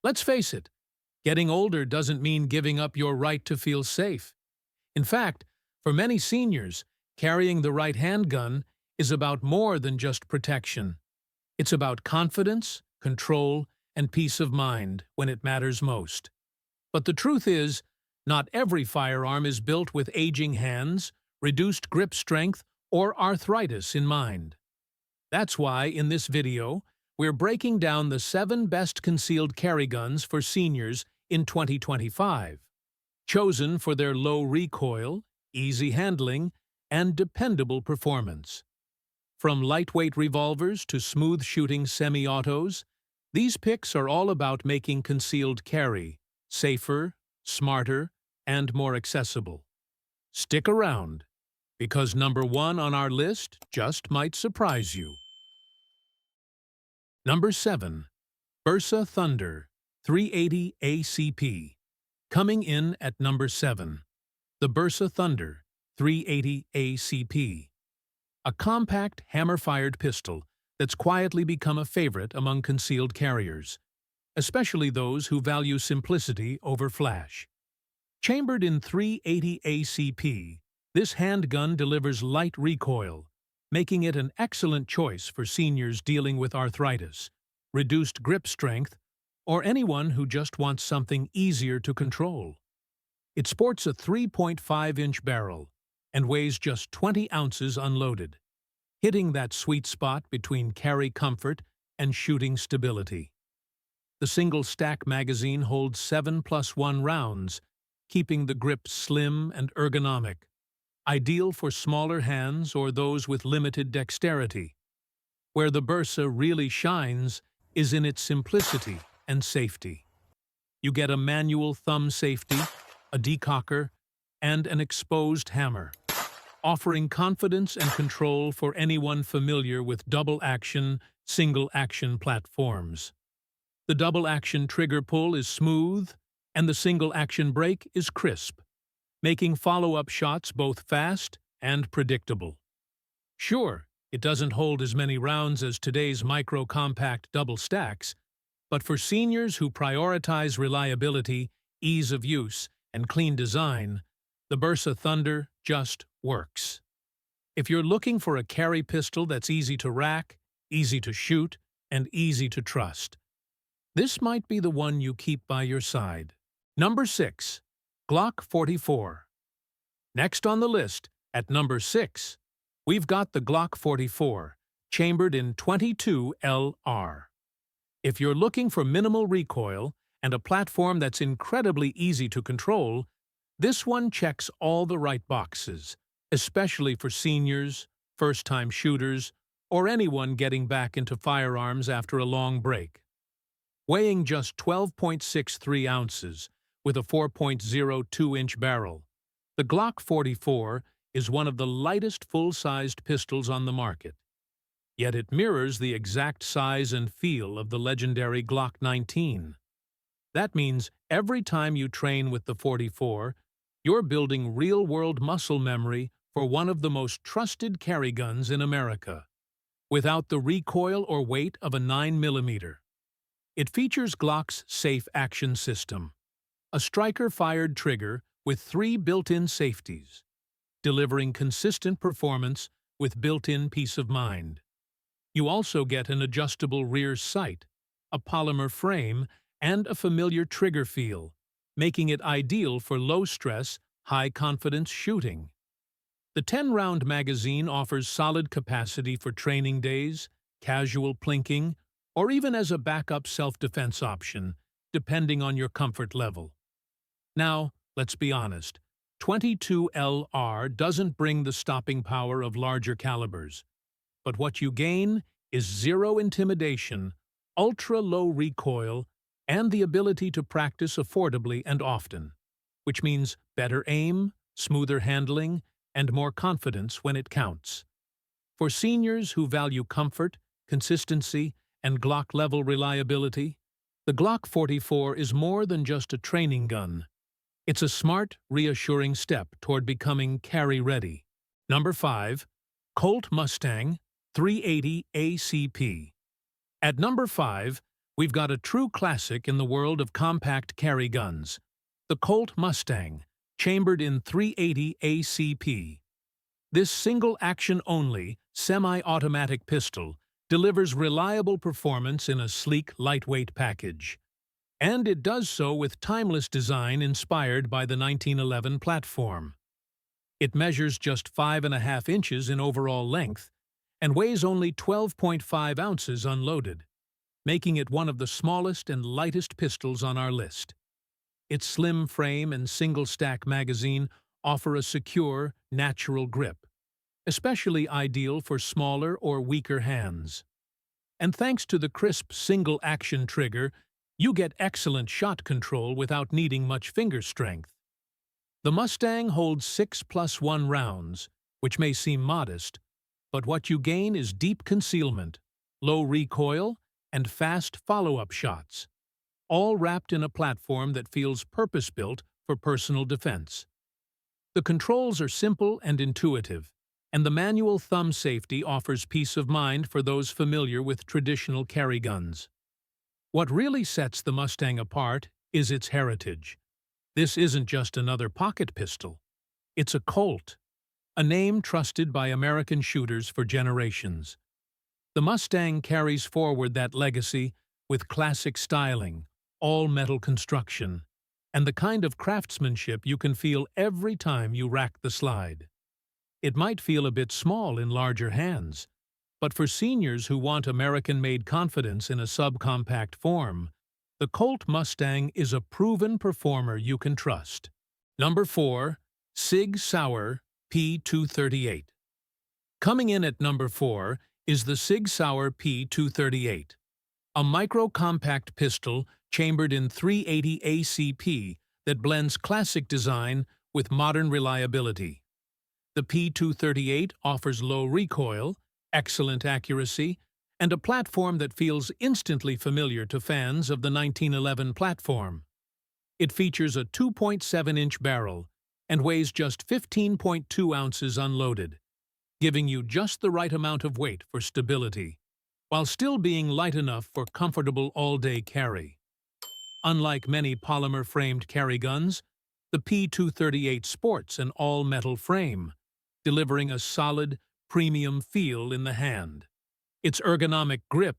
Let's face it, getting older doesn't mean giving up your right to feel safe. In fact, for many seniors, carrying the right handgun is about more than just protection. It's about confidence, control, and peace of mind when it matters most. But the truth is, not every firearm is built with aging hands, reduced grip strength, or arthritis in mind. That's why, in this video, we're breaking down the 7 best concealed carry guns for seniors in 2025, chosen for their low recoil, easy handling, and dependable performance. From lightweight revolvers to smooth-shooting semi-autos, these picks are all about making concealed carry safer, smarter, and more accessible. Stick around, because number 1 on our list just might surprise you. Number 7. Bersa Thunder 380 ACP. Coming in at number 7. The Bersa Thunder 380 ACP. A compact, hammer-fired pistol that's quietly become a favorite among concealed carriers, especially those who value simplicity over flash. Chambered in 380 ACP, this handgun delivers light recoil, making it an excellent choice for seniors dealing with arthritis, reduced grip strength, or anyone who just wants something easier to control. It sports a 3.5-inch barrel and weighs just 20 ounces unloaded, hitting that sweet spot between carry comfort and shooting stability. The single-stack magazine holds 7+1 rounds, keeping the grip slim and ergonomic, ideal for smaller hands or those with limited dexterity. Where the Bersa really shines is in its simplicity and safety. You get a manual thumb safety, a decocker, and an exposed hammer, offering confidence and control for anyone familiar with double-action, single-action platforms. The double-action trigger pull is smooth, and the single-action brake is crisp, making follow-up shots both fast and predictable. Sure, it doesn't hold as many rounds as today's micro-compact double stacks, but for seniors who prioritize reliability, ease of use, and clean design, the Bersa Thunder just works. If you're looking for a carry pistol that's easy to rack, easy to shoot, and easy to trust, this might be the one you keep by your side. Number 6. Glock 44. Next on the list, at number 6, we've got the Glock 44, chambered in 22 LR. If you're looking for minimal recoil and a platform that's incredibly easy to control, this one checks all the right boxes, especially for seniors, first-time shooters, or anyone getting back into firearms after a long break. Weighing just 12.63 ounces with a 4.02-inch barrel, the Glock 44 is one of the lightest full-sized pistols on the market. Yet it mirrors the exact size and feel of the legendary Glock 19. That means every time you train with the 44, you're building real-world muscle memory for one of the most trusted carry guns in America, without the recoil or weight of a 9mm. It features Glock's Safe Action System, a striker-fired trigger with 3 built-in safeties, delivering consistent performance with built-in peace of mind. You also get an adjustable rear sight, a polymer frame, and a familiar trigger feel, making it ideal for low-stress, high-confidence shooting. The 10-round magazine offers solid capacity for training days, casual plinking, or even as a backup self-defense option, depending on your comfort level. Now, let's be honest, 22 LR doesn't bring the stopping power of larger calibers, but what you gain is zero intimidation, ultra-low recoil, and the ability to practice affordably and often, which means better aim, smoother handling, and more confidence when it counts. For seniors who value comfort, consistency, and Glock-level reliability, the Glock 44 is more than just a training gun. It's a smart, reassuring step toward becoming carry-ready. Number 5. Colt Mustang 380 ACP. At number 5, we've got a true classic in the world of compact carry guns, the Colt Mustang, chambered in .380 ACP. This single-action-only, semi-automatic pistol delivers reliable performance in a sleek, lightweight package. And it does so with timeless design inspired by the 1911 platform. It measures just 5.5 inches in overall length and weighs only 12.5 ounces unloaded, making it one of the smallest and lightest pistols on our list. Its slim frame and single-stack magazine offer a secure, natural grip, especially ideal for smaller or weaker hands. And thanks to the crisp single-action trigger, you get excellent shot control without needing much finger strength. The Mustang holds 6+1 rounds, which may seem modest, but what you gain is deep concealment, low recoil, and fast follow-up shots, all wrapped in a platform that feels purpose-built for personal defense. The controls are simple and intuitive, and the manual thumb safety offers peace of mind for those familiar with traditional carry guns. What really sets the Mustang apart is its heritage. This isn't just another pocket pistol. It's a Colt, a name trusted by American shooters for generations. The Mustang carries forward that legacy with classic styling, all-metal construction, and the kind of craftsmanship you can feel every time you rack the slide. It might feel a bit small in larger hands, but for seniors who want American-made confidence in a subcompact form, the Colt Mustang is a proven performer you can trust. Number 4. SIG Sauer P238. Coming in at number 4 is the SIG Sauer P238, a micro-compact pistol chambered in .380 ACP that blends classic design with modern reliability. The P238 offers low recoil, excellent accuracy, and a platform that feels instantly familiar to fans of the 1911 platform. It features a 2.7-inch barrel and weighs just 15.2 ounces unloaded, giving you just the right amount of weight for stability, while still being light enough for comfortable all-day carry. Unlike many polymer-framed carry guns, the P238 sports an all-metal frame, delivering a solid, premium feel in the hand. Its ergonomic grip,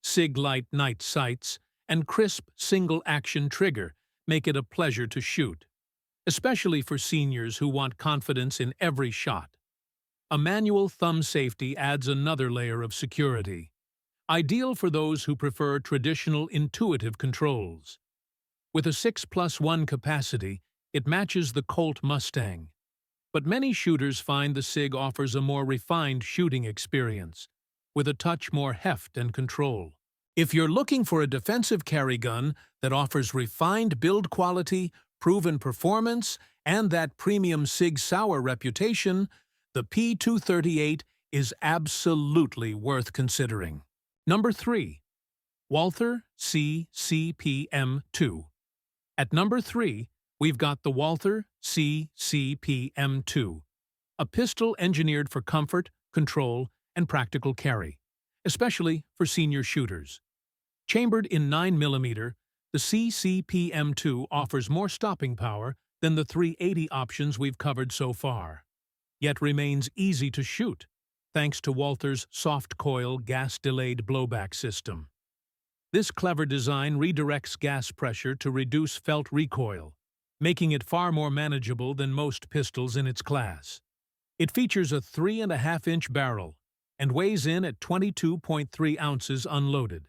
SIG-Light night sights, and crisp single-action trigger make it a pleasure to shoot, especially for seniors who want confidence in every shot. A manual thumb safety adds another layer of security, ideal for those who prefer traditional intuitive controls. With a 6+1 capacity, it matches the Colt Mustang. But many shooters find the SIG offers a more refined shooting experience, with a touch more heft and control. If you're looking for a defensive carry gun that offers refined build quality, proven performance, and that premium SIG Sauer reputation, the P238 is absolutely worth considering. Number 3. Walther CCP M2. At number 3, we've got the Walther CCP M2, a pistol engineered for comfort, control, and practical carry, especially for senior shooters. Chambered in 9mm, the CCP M2 offers more stopping power than the .380 options we've covered so far, yet remains easy to shoot, thanks to Walther's soft-coil gas-delayed blowback system. This clever design redirects gas pressure to reduce felt recoil, making it far more manageable than most pistols in its class. It features a 3.5-inch barrel and weighs in at 22.3 ounces unloaded,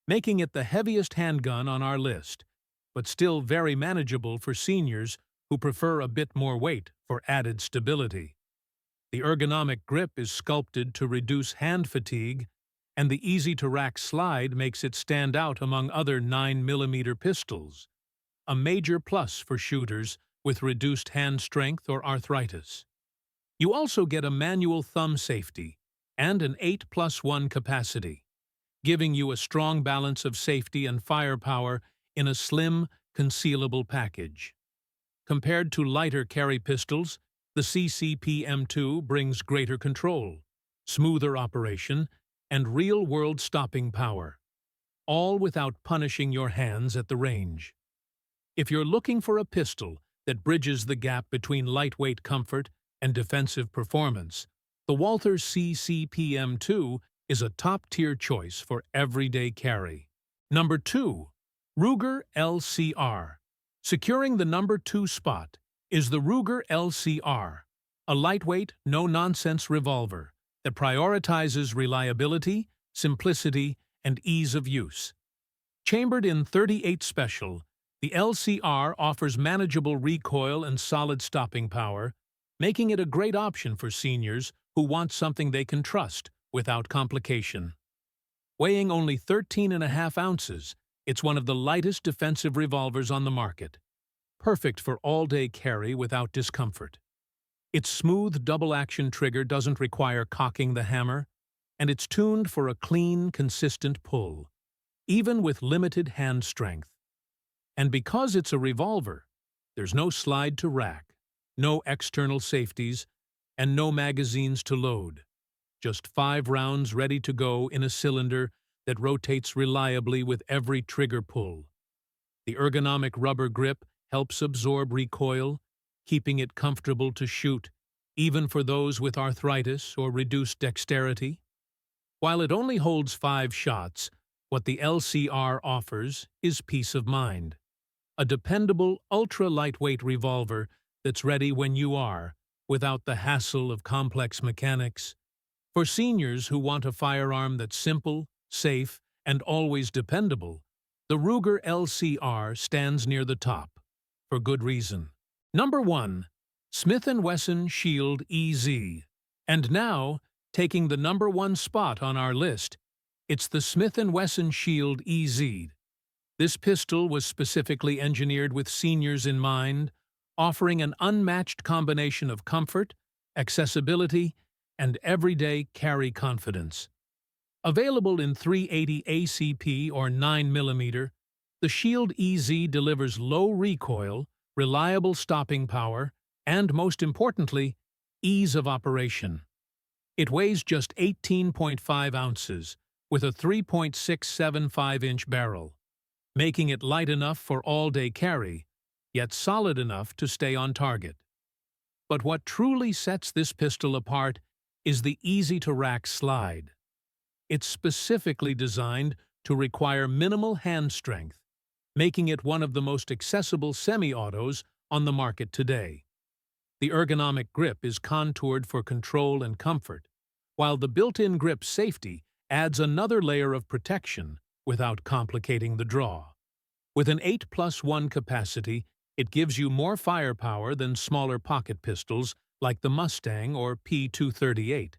making it the heaviest handgun on our list, but still very manageable for seniors who prefer a bit more weight for added stability. The ergonomic grip is sculpted to reduce hand fatigue, and the easy-to-rack slide makes it stand out among other 9mm pistols, a major plus for shooters with reduced hand strength or arthritis. You also get a manual thumb safety and an 8+1 capacity, giving you a strong balance of safety and firepower in a slim, concealable package. Compared to lighter carry pistols, the CCP M2 brings greater control, smoother operation, and real-world stopping power. all without punishing your hands at the range. If you're looking for a pistol that bridges the gap between lightweight comfort and defensive performance, the Walther CCP M2 is a top-tier choice for everyday carry. Number 2. Ruger LCR. Securing the number 2 spot is the Ruger LCR, a lightweight, no-nonsense revolver that prioritizes reliability, simplicity, and ease of use. Chambered in .38 Special, the LCR offers manageable recoil and solid stopping power, making it a great option for seniors who want something they can trust without complication. Weighing only 13.5 ounces, it's one of the lightest defensive revolvers on the market, perfect for all-day carry without discomfort. Its smooth double-action trigger doesn't require cocking the hammer, and it's tuned for a clean, consistent pull, even with limited hand strength. And because it's a revolver, there's no slide to rack, no external safeties, and no magazines to load. Just 5 rounds ready to go in a cylinder that rotates reliably with every trigger pull. The ergonomic rubber grip helps absorb recoil, keeping it comfortable to shoot, even for those with arthritis or reduced dexterity. While it only holds 5 shots, what the LCR offers is peace of mind. A dependable, ultra-lightweight revolver that's ready when you are, without the hassle of complex mechanics. For seniors who want a firearm that's simple, safe, and always dependable, the Ruger LCR stands near the top, for good reason. Number 1. Smith & Wesson Shield EZ. And now, taking the number 1 spot on our list, it's the Smith & Wesson Shield EZ. This pistol was specifically engineered with seniors in mind, offering an unmatched combination of comfort, accessibility, and everyday carry confidence. Available in .380 ACP or 9mm, the Shield EZ delivers low recoil, reliable stopping power, and, most importantly, ease of operation. It weighs just 18.5 ounces, with a 3.675-inch barrel, making it light enough for all-day carry, yet solid enough to stay on target. But what truly sets this pistol apart is the easy-to-rack slide. It's specifically designed to require minimal hand strength, making it one of the most accessible semi-autos on the market today. The ergonomic grip is contoured for control and comfort, while the built-in grip safety adds another layer of protection without complicating the draw. With an 8+1 capacity, it gives you more firepower than smaller pocket pistols like the Mustang or P238,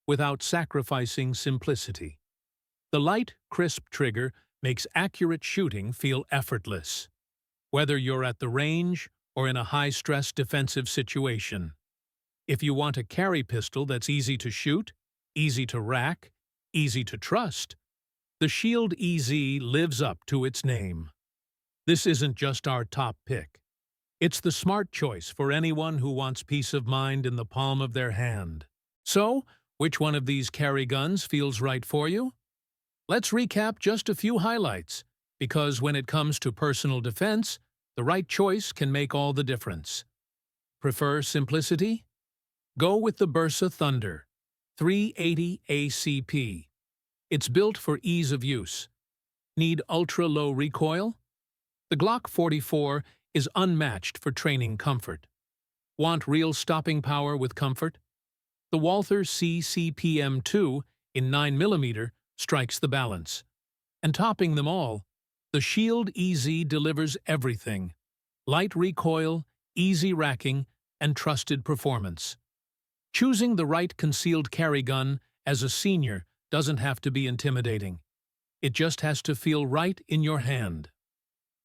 without sacrificing simplicity. The light, crisp trigger makes accurate shooting feel effortless, whether you're at the range or in a high-stress defensive situation. If you want a carry pistol that's easy to shoot, easy to rack, easy to trust, the Shield EZ lives up to its name. This isn't just our top pick. It's the smart choice for anyone who wants peace of mind in the palm of their hand. So, which one of these carry guns feels right for you? Let's recap just a few highlights, because when it comes to personal defense, the right choice can make all the difference. Prefer simplicity? Go with the Bersa Thunder 380 ACP. It's built for ease of use. Need ultra-low recoil? The Glock 44 is unmatched for training comfort. Want real stopping power with comfort? The Walther CCP M2 in 9mm strikes the balance. And topping them all, the Shield EZ delivers everything: light recoil, easy racking, and trusted performance. Choosing the right concealed carry gun as a senior doesn't have to be intimidating. It just has to feel right in your hand.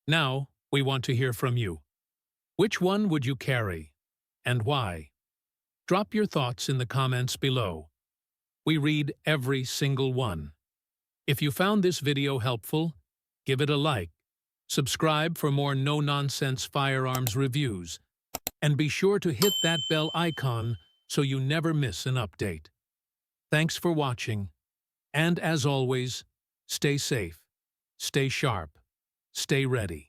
Now, we want to hear from you. Which one would you carry, and why? Drop your thoughts in the comments below. We read every single one. If you found this video helpful, give it a like, subscribe for more no-nonsense firearms reviews, and be sure to hit that bell icon so you never miss an update. Thanks for watching, and as always, stay safe. Stay sharp. Stay ready.